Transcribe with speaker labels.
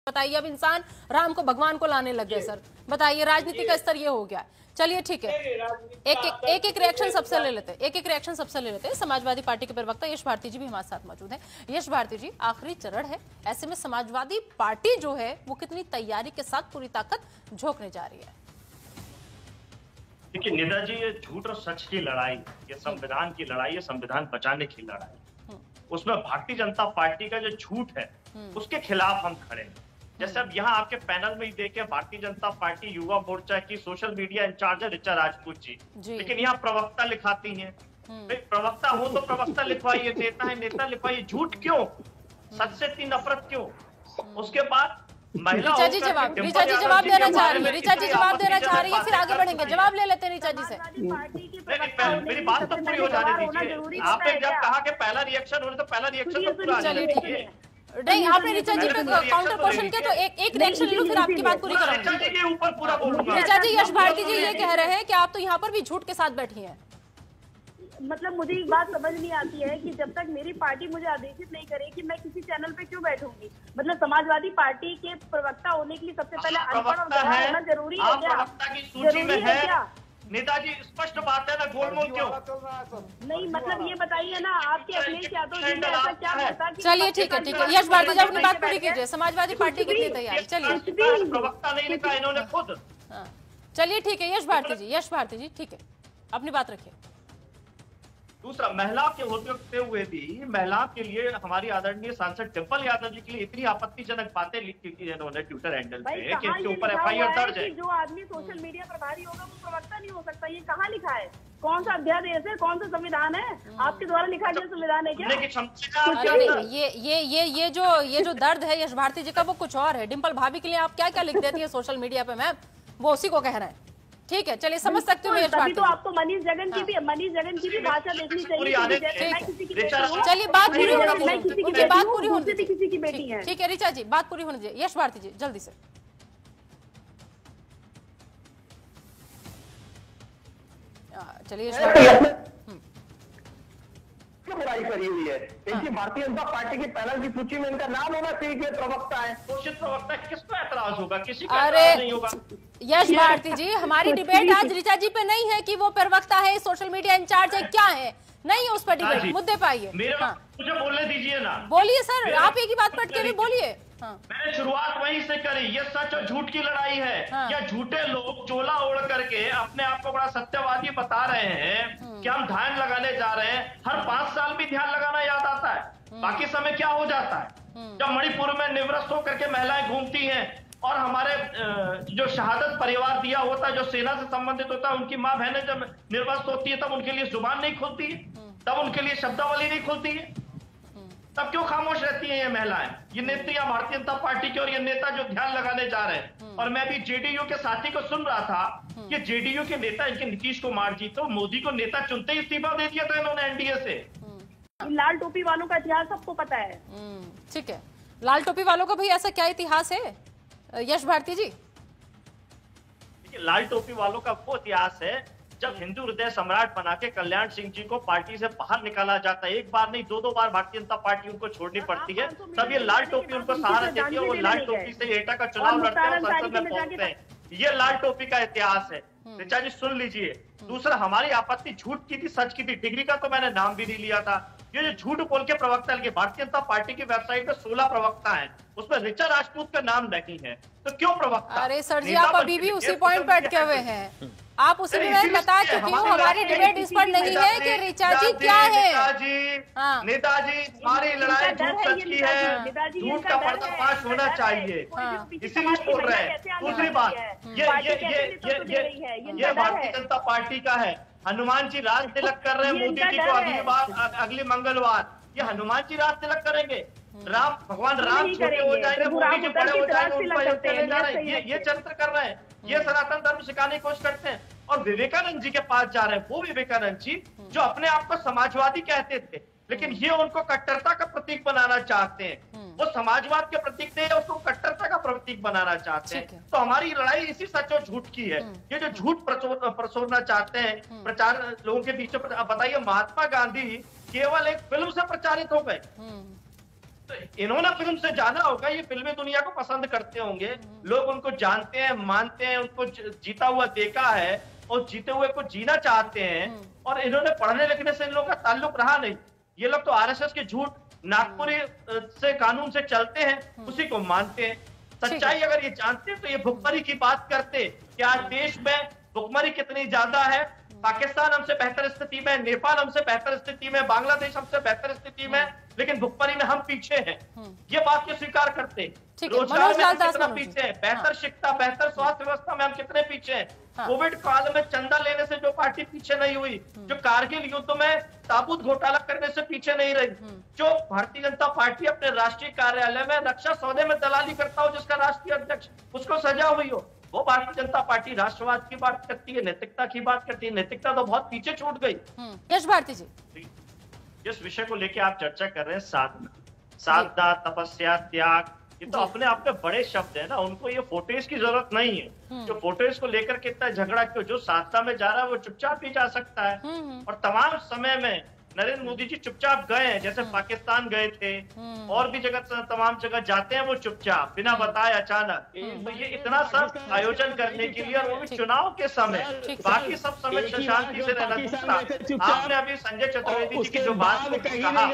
Speaker 1: बताइए, अब इंसान राम को भगवान को लाने लग गए सर। बताइए, राजनीति का स्तर ये हो गया। चलिए ठीक है, एक रिएक्शन सबसे ले लेते हैं, एक रिएक्शन सबसे ले लेते हैं। समाजवादी पार्टी के प्रवक्ता यश भारती जी भी हमारे साथ मौजूद हैं। यश भारती जी, आखिरी चरण है, ऐसे में समाजवादी पार्टी जो है वो कितनी तैयारी के साथ पूरी ताकत झोंकने जा रही है?
Speaker 2: देखिए नेताजी, ये झूठ और सच की लड़ाई, ये संविधान की लड़ाई है, संविधान बचाने की लड़ाई। उसमें भारतीय जनता पार्टी का जो झूठ है उसके खिलाफ हम खड़े हैं। जैसे अब यहाँ आपके पैनल में ही देखे, भारतीय जनता पार्टी युवा मोर्चा की सोशल मीडिया इंचार्ज है ऋचा राजपूत जी, लेकिन यहाँ प्रवक्ता लिखाती हैं। प्रवक्ता हो तो प्रवक्ता लिखवाइए, नेता है नेता लिखवाइए। झूठ क्यों? सच से इतनी नफरत क्यों? उसके बाद
Speaker 1: ऋचा जी जवाब देना चाह रही है, ऋचा जी जवाब देना चाह रही है, फिर आगे बढ़ेंगे। जवाब ले लेते हैं ऋचा जी से।
Speaker 2: मेरी बात तो पूरी हो जाने दीजिए। आपने जब कहा कि पहला रिएक्शन होने, तो पहला रिएक्शन तो पूरा
Speaker 1: चलिए ठीक है। नहीं, आपने ऋचा जी पे काउंटर क्वेश्चन किया, तो एक रिएक्शन ले लो, फिर आपकी बात पूरी करूंगी।
Speaker 2: ऋचा जी के ऊपर पूरा बोलूंगा।
Speaker 1: ऋचा जी, यश भारती जी ये कह रहे हैं कि आप तो यहाँ पर भी झूठ के साथ बैठी हैं।
Speaker 3: मतलब मुझे एक बात समझ नहीं आती है कि जब तक मेरी पार्टी मुझे आदेशित नहीं करे कि मैं किसी चैनल पे क्यों बैठूंगी। मतलब समाजवादी पार्टी के प्रवक्ता होने के लिए सबसे पहले अनपढ़ और गवाह होना जरूरी है क्या?
Speaker 2: प्रवक्ता की सूची में है क्या? नेताजी, स्पष्ट बात है ना, गोलमोल क्यों?
Speaker 3: नहीं, मतलब ये बताइए ना, आपके अखिलेश यादव जी ने ऐसा क्या होता कि...
Speaker 1: चलिए ठीक है, ठीक है। यश भारती जी अपनी बात पूरी कीजिए। समाजवादी पार्टी कितनी तैयारी? चलिए,
Speaker 2: प्रवक्ता नहीं लिखा इन्होंने खुद।
Speaker 1: चलिए ठीक है, यश भारती जी ठीक है, अपनी बात रखिए।
Speaker 2: दूसरा, महिला के होते हुए भी महिला के लिए हमारी आदरणीय सांसद डिंपल यादव जी के लिए इतनी आपत्तिजनक बातें लिखी थी इन्होंने ट्विटर हैंडल पे कि इनके ऊपर एफआईआर दर्ज है।
Speaker 3: जो आदमी सोशल मीडिया प्रभारी होगा वो प्रवक्ता नहीं हो सकता। ये कहाँ लिखा है? कौन सा अध्यादेश है? कौन सा संविधान है? आपके द्वारा लिखा गया संविधान है क्या?
Speaker 1: ये जो दर्द है यश भारती जी का वो कुछ और है। डिंपल भाभी के लिए आप क्या क्या लिख देती है सोशल मीडिया पे मैम, वो उसी को कह रहे हैं। ठीक है, चलिए समझ सकते हो यश भारती।
Speaker 3: तो आपको मनीष जगन की भी भाषा देखनी चाहिए।
Speaker 1: चलिए बात पूरी होने दीजिए, उनकी बात पूरी होने दीजिए।
Speaker 3: किसी की बेटी है।
Speaker 1: ठीक है ऋचा जी, बात पूरी होने दीजिए। यश भारती जी जल्दी से। चलिए,
Speaker 4: बुराई करी हुई है इनकी भारतीय जनता पार्टी की पैनल की सूची में इनका नाम होना चाहिए कि प्रवक्ता है।
Speaker 2: घोषित प्रवक्ता, किसको ऐतराज होगा? किसी का
Speaker 1: अरे
Speaker 2: ऐतराज नहीं होगा।
Speaker 1: यश भारती जी, हमारी डिबेट आज ऋचा जी पे नहीं है कि वो प्रवक्ता है, सोशल मीडिया इंचार्ज है, क्या है, नहीं है उस पर डिबेट। मुद्दे पे आइए।
Speaker 2: मुझे बोलने दीजिए ना।
Speaker 1: बोलिए सर, आप एक ही बात पट के भी बोलिए।
Speaker 2: मैंने शुरुआत वहीं से करी। ये सच और झूठ की लड़ाई है। या झूठे लोग चोला ओढ़ करके अपने आप को बड़ा सत्यवादी बता रहे हैं कि हम ध्यान लगाने जा रहे हैं। हर 5 साल भी ध्यान लगाना याद आता है, बाकी समय क्या हो जाता है? जब मणिपुर में निवृत्त होकर के महिलाएं घूमती हैं और हमारे जो शहादत परिवार दिया होता है, जो सेना से संबंधित होता है, उनकी माँ बहनें जब निर्वस्त होती है तब उनके लिए जुबान नहीं खुलती है, तब उनके लिए शब्दावली नहीं खुलती है, तब क्यों खामोश रहती हैं ये महिलाएं? ये नेत्रियां भारतीय जनता पार्टी के और ये नेता जो ध्यान लगाने जा रहे हैं। और मैं भी जेडीयू के साथी को सुन रहा था कि जेडीयू के नेता इनके नीतीश कुमार जी तो मोदी को नेता चुनते ही इस्तीफा दे दिया था इन्होंने एनडीए से।
Speaker 3: लाल टोपी वालों का इतिहास सबको पता है।
Speaker 1: ठीक है, लाल टोपी वालों का भी ऐसा क्या इतिहास है यश भारती जी?
Speaker 2: लाल टोपी वालों का वो इतिहास है जब हिंदू हृदय सम्राट बना के कल्याण सिंह जी को पार्टी से बाहर निकाला जाता है। एक बार नहीं, 2 बार भारतीय जनता पार्टी उनको छोड़नी पड़ती है, तब ये लाल टोपी उनको सहारा देती है। वो लाल टोपी से एटा का चुनाव लड़ते हैं, संसद में पहुंचते हैं। ये लाल टोपी का इतिहास है। ऋचा जी सुन लीजिए। दूसरा, हमारी आपत्ति झूठ की थी, सच की थी। डिग्री का तो मैंने नाम भी नहीं लिया था। ये जो झूठ बोल के प्रवक्ता लगे, भारतीय जनता पार्टी की वेबसाइट पे 16 प्रवक्ता हैं, उसमें ऋचा राजपूत का नाम नहीं है, तो क्यों प्रवक्ता?
Speaker 1: अरे सर जी, आप अभी भी उसी पॉइंट पर अटके हुए हैं। आप उसी में मैं बता चुकी हूँ, हमारी डिबेट इस पर नहीं है कि ऋचा जी क्या है।
Speaker 2: नेताजी, हमारी लड़ाई झूठ सच की है, झूठ का पर्दाफाश होना चाहिए, इसीलिए बोल रहे हैं। दूसरी बात, ये भारतीय जनता पार्टी का है। हनुमान जी राज तिलक कर रहे हैं मोदी जी को अगली मंगलवार। ये हनुमान जी राज तिलक करेंगे, भगवान राम छोटे हो जाएंगे, मोदी जी बड़े हो जाएंगे, उनको चले जा रहे हैं। ये चरित्र कर रहे हैं, ये सनातन धर्म सिखाने की कोशिश करते हैं। और विवेकानंद जी के पास जा रहे हैं, वो विवेकानंद जी जो अपने आप को समाजवादी कहते थे, लेकिन ये उनको कट्टरता का प्रतीक बनाना चाहते हैं। वो समाजवाद के प्रतीक नहीं है, उसको कट्टरता का प्रतीक बनाना चाहते हैं। तो हमारी लड़ाई इसी सच और झूठ की है। ये जो झूठ प्रचोरना चाहते हैं, प्रचार लोगों के बीच में। बताइए, महात्मा गांधी केवल एक फिल्म से प्रचारित हो गए, इन्होंने फिल्म से जाना होगा, ये फिल्मी दुनिया को पसंद करते होंगे, लोग उनको जानते हैं, मानते हैं, उनको जीता हुआ देखा है और जीते हुए को जीना चाहते हैं। और इन्होंने पढ़ने लिखने से इन लोगों का ताल्लुक रहा नहीं। ये लोग तो आरएसएस के झूठ, नागपुरी से कानून से चलते हैं, उसी को मानते हैं। सच्चाई अगर ये जानते तो ये भुखमरी की बात करते कि आज देश में भुखमरी कितनी ज्यादा है। पाकिस्तान हमसे बेहतर स्थिति में, नेपाल हमसे बेहतर स्थिति में, बांग्लादेश हमसे बेहतर स्थिति में, लेकिन भुखमरी में हम पीछे हैं। ये बात क्यों स्वीकार करते? रोजगार में हम कितना पीछे हैं, बेहतर शिक्षा, बेहतर स्वास्थ्य व्यवस्था में हम कितने पीछे हैं। कोविड काल में चंदा लेने से जो पार्टी पीछे नहीं हुई, जो कारगिल युद्ध में ताबूत घोटाला करने से पीछे नहीं रही, जो भारतीय जनता पार्टी अपने राष्ट्रीय कार्यालय में रक्षा सौदे में दलाली करता हो, जिसका राष्ट्रीय अध्यक्ष उसको सजा हुई हो, वो भारतीय जनता पार्टी राष्ट्रवाद की बात करती है, नैतिकता की बात करती है। नैतिकता तो बहुत पीछे छूट गई।
Speaker 1: यश भारती जी,
Speaker 2: जिस विषय को लेकर आप चर्चा कर रहे हैं, साधना, तपस्या, त्याग, ये तो अपने आप में बड़े शब्द है ना, उनको ये फोटेज की जरूरत नहीं है। जो फोटेज को लेकर कितना झगड़ा क्यों, जो साधना में जा रहा है वो चुपचाप ही जा सकता है। और तमाम समय में नरेंद्र मोदी जी चुपचाप गए हैं, जैसे पाकिस्तान गए थे, और भी जगह तमाम जगह जाते हैं वो चुपचाप, बिना बताए, अचानक। तो ये इतना सब आयोजन करने के लिए, और वो भी चुनाव के समय, बाकी सब समय शांति से रहना। आपने अभी संजय चतुर्वेदी जी की जो बात कहा,